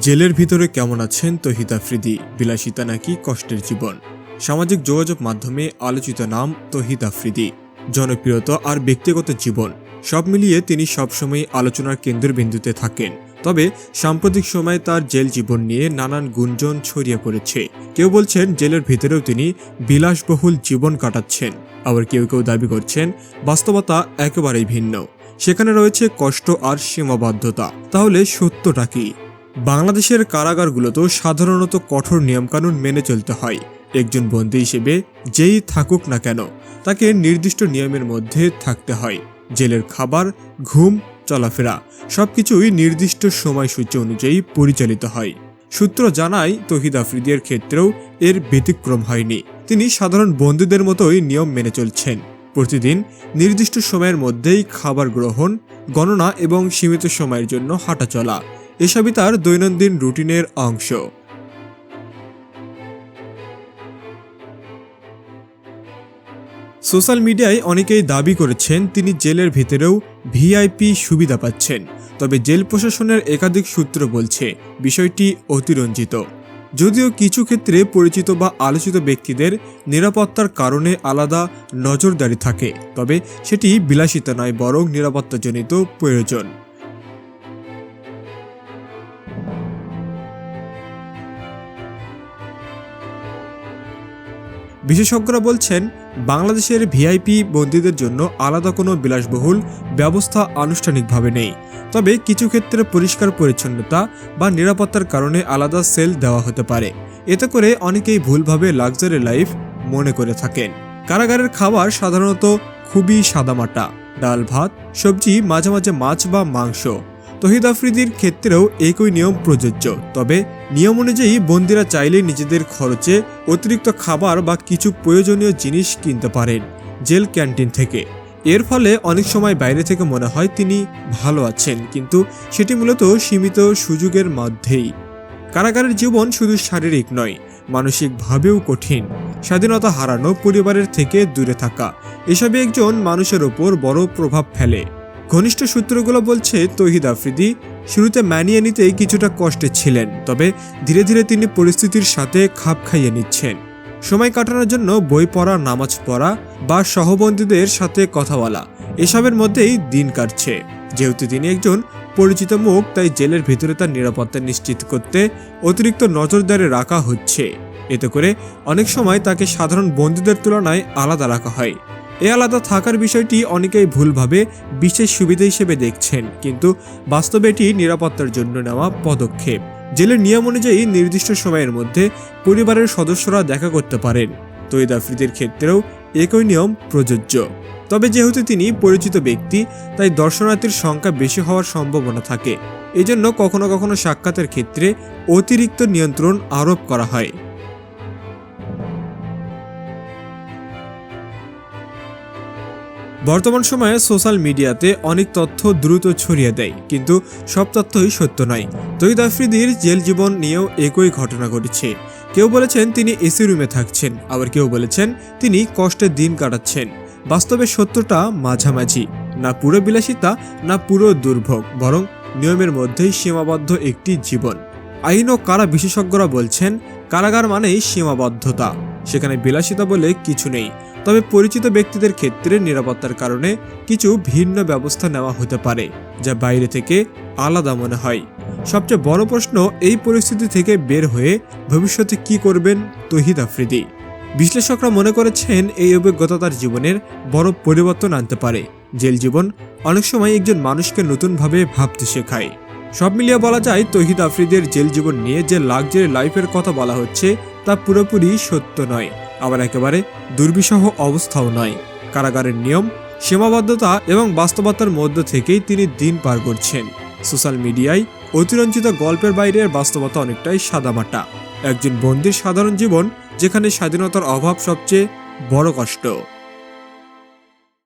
জেলের ভিতরে কেমন আছেন তৌহিদ আফ্রিদি, বিলাসিতা নাকি কষ্টের জীবন? সামাজিক যোগাযোগ মাধ্যমে আলোচিত নাম তৌহিদ আফ্রিদি। জনপ্রিয়তা আর ব্যক্তিগত জীবন সব মিলিয়ে তিনি সবসময় আলোচনার কেন্দ্রবিন্দুতে থাকেন। তবে সাম্প্রতিক সময়ে তার জেল জীবন নিয়ে নানান গুঞ্জন ছড়িয়ে পড়েছে। কেউ বলছেন জেলের ভিতরেও তিনি বিলাসবহুল জীবন কাটাচ্ছেন, আবার কেউ কেউ দাবি করছেন বাস্তবতা একেবারেই ভিন্ন, সেখানে রয়েছে কষ্ট আর সীমাবদ্ধতা। তাহলে সত্যটা কি? বাংলাদেশের কারাগারগুলোতেও সাধারণত কঠোর নিয়মকানুন মেনে চলতে হয়। একজন বন্দী হিসেবে যেই থাকুক না কেন তাকে নির্দিষ্ট নিয়মের মধ্যে থাকতে হয়। জেলের খাবার, ঘুম, চলাফেরা সবকিছুই নির্দিষ্ট সময়সূচি অনুযায়ী পরিচালিত হয়। সূত্র জানায় তৌহিদ আফ্রিদির ক্ষেত্রেও এর ব্যতিক্রম হয়নি। তিনি সাধারণ বন্দীদের মতোই নিয়ম মেনে চলছেন। প্রতিদিন নির্দিষ্ট সময়ের মধ্যেই খাবার গ্রহণ, গণনা এবং সীমিত সময়ের জন্য হাঁটা চলা এসবই তার দৈনন্দিন রুটিনের অংশ। সোশ্যাল মিডিয়ায় অনেকেই দাবি করেছেন তিনি জেলের ভেতরেও ভিআইপি সুবিধা পাচ্ছেন। তবে জেল প্রশাসনের একাধিক সূত্র বলছে বিষয়টি অতিরঞ্জিত। যদিও কিছু ক্ষেত্রে পরিচিত বা আলোচিত ব্যক্তিদের নিরাপত্তার কারণে আলাদা নজরদারি থাকে, তবে সেটি বিলাসিতা নয়, বরং নিরাপত্তাজনিত প্রয়োজন। বিশেষজ্ঞরা বলছেন বাংলাদেশের ভিআইপি বন্দীদের জন্য আলাদা কোনো বিলাসবহুল ব্যবস্থা আনুষ্ঠানিকভাবে নেই। তবে কিছু ক্ষেত্রে পরিষ্কার পরিচ্ছন্নতা বা নিরাপত্তার কারণে আলাদা সেল দেওয়া হতে পারে। এতে করে অনেকেই ভুলভাবে লাক্সারি লাইফ মনে করে থাকেন। কারাগারের খাবার সাধারণত খুবই সাদামাটা, ডাল, ভাত, সবজি, মাঝে মাঝে মাছ বা মাংস। তৌহিদ আফ্রিদির ক্ষেত্রেও একই নিয়ম প্রযোজ্য। তবে নিয়ম অনুযায়ী বন্দীরা চাইলে নিজেদের খরচে অতিরিক্ত খাবার বা কিছু প্রয়োজনীয় জিনিস কিনতে পারেন জেল ক্যান্টিন থেকে। এর ফলে অনেক সময় বাইরে থেকে মনে হয় তিনি ভালো আছেন, কিন্তু সেটি মূলত সীমিত সুযোগের মধ্যেই। কারাগারের জীবন শুধু শারীরিক নয়, মানসিকভাবেও কঠিন। স্বাধীনতা হারানো, পরিবারের থেকে দূরে থাকা এসবই একজন মানুষের ওপর বড় প্রভাব ফেলে। ঘনিষ্ঠ সূত্রগুলো বলছে তৌহিদ আফ্রিদি শুরুতে মানিয়ে নিতে কিছুটা কষ্টে ছিলেন, তবে ধীরে ধীরে তিনি পরিস্থিতির সাথে খাপ খাইয়ে নিচ্ছেন। সময় কাটানোর জন্য বই পড়া, নামাজ পড়া বা সহবন্দীদের সাথে কথা বলা এসবের মধ্যেই দিন কাটছে। যেহেতু তিনি একজন পরিচিত মুখ, তাই জেলের ভিতরে তার নিরাপত্তা নিশ্চিত করতে অতিরিক্ত নজরদারি রাখা হচ্ছে। এতে করে অনেক সময় তাকে সাধারণ বন্দীদের তুলনায় আলাদা রাখা হয়। এই আলাদা থাকার বিষয়টি অনেকেই ভুলভাবে বিশেষ সুবিধা হিসেবে দেখছেন, কিন্তু বাস্তবে এটি নিরাপত্তার জন্য নেওয়া পদক্ষেপ। জেলের নিয়ম অনুযায়ী নির্দিষ্ট সময়ের মধ্যে পরিবারের সদস্যরা দেখা করতে পারেন। তৌহিদ আফ্রিদির ক্ষেত্রেও একই নিয়ম প্রযোজ্য। তবে যেহেতু তিনি পরিচিত ব্যক্তি, তাই দর্শনার্থীর সংখ্যা বেশি হওয়ার সম্ভাবনা থাকে। এজন্য কখনো কখনো সাক্ষাতের ক্ষেত্রে অতিরিক্ত নিয়ন্ত্রণ আরোপ করা হয়। বর্তমান সময়ে সোশ্যাল মিডিয়াতে অনেক তথ্য দ্রুত ছড়িয়ে দেয়, কিন্তু সব তথ্যই সত্য নয়। তৌহিদ আফ্রিদির জেল জীবন নিয়েও একই ঘটনা ঘটেছে। কেউ বলেছেন তিনি এসি রুমে থাকছেন, আবার কেউ বলেছেন তিনি কষ্টের দিন কাটাচ্ছেন। বাস্তবে সত্যটা মাঝামাঝি, না পুরো বিলাসিতা না পুরো দুর্ভোগ, বরং নিয়মের মধ্যেই সীমাবদ্ধ একটি জীবন। আইন ও কারা বিশেষজ্ঞরা বলছেন কারাগার মানেই সীমাবদ্ধতা, সেখানে বিলাসিতা বলে কিছু নেই। তবে পরিচিত ব্যক্তিদের ক্ষেত্রে নিরাপত্তার কারণে কিছু ভিন্ন ব্যবস্থা নেওয়া হতে পারে, যা বাইরে থেকে আলাদা মনে হয়। সবচেয়ে বড় প্রশ্ন, এই পরিস্থিতি থেকে বের হয়ে ভবিষ্যতে কি করবেন তৌহিদ আফ্রিদি? বিশ্লেষকরা মনে করেছেন এই অভিজ্ঞতা তার জীবনের বড় পরিবর্তন আনতে পারে। জেল জীবন অনেক সময় একজন মানুষকে নতুনভাবে ভাবতে শেখায়। সব মিলিয়ে বলা যায় তৌহিদ আফ্রিদির জেল জীবন নিয়ে যে লাক্সারি লাইফের কথা বলা হচ্ছে তা পুরোপুরি সত্য নয়, আবার একেবারে দুর্বিষহ অবস্থাও নয়। কারাগারের নিয়ম, সীমাবদ্ধতা এবং বাস্তবতার মধ্য থেকেই তিনি দিন পার করছেন। সোশ্যাল মিডিয়ায় অতিরঞ্জিত গল্পের বাইরের বাস্তবতা অনেকটাই সাদামাটা। একজন বন্দীর সাধারণ জীবন, যেখানে স্বাধীনতার অভাব সবচেয়ে বড় কষ্ট।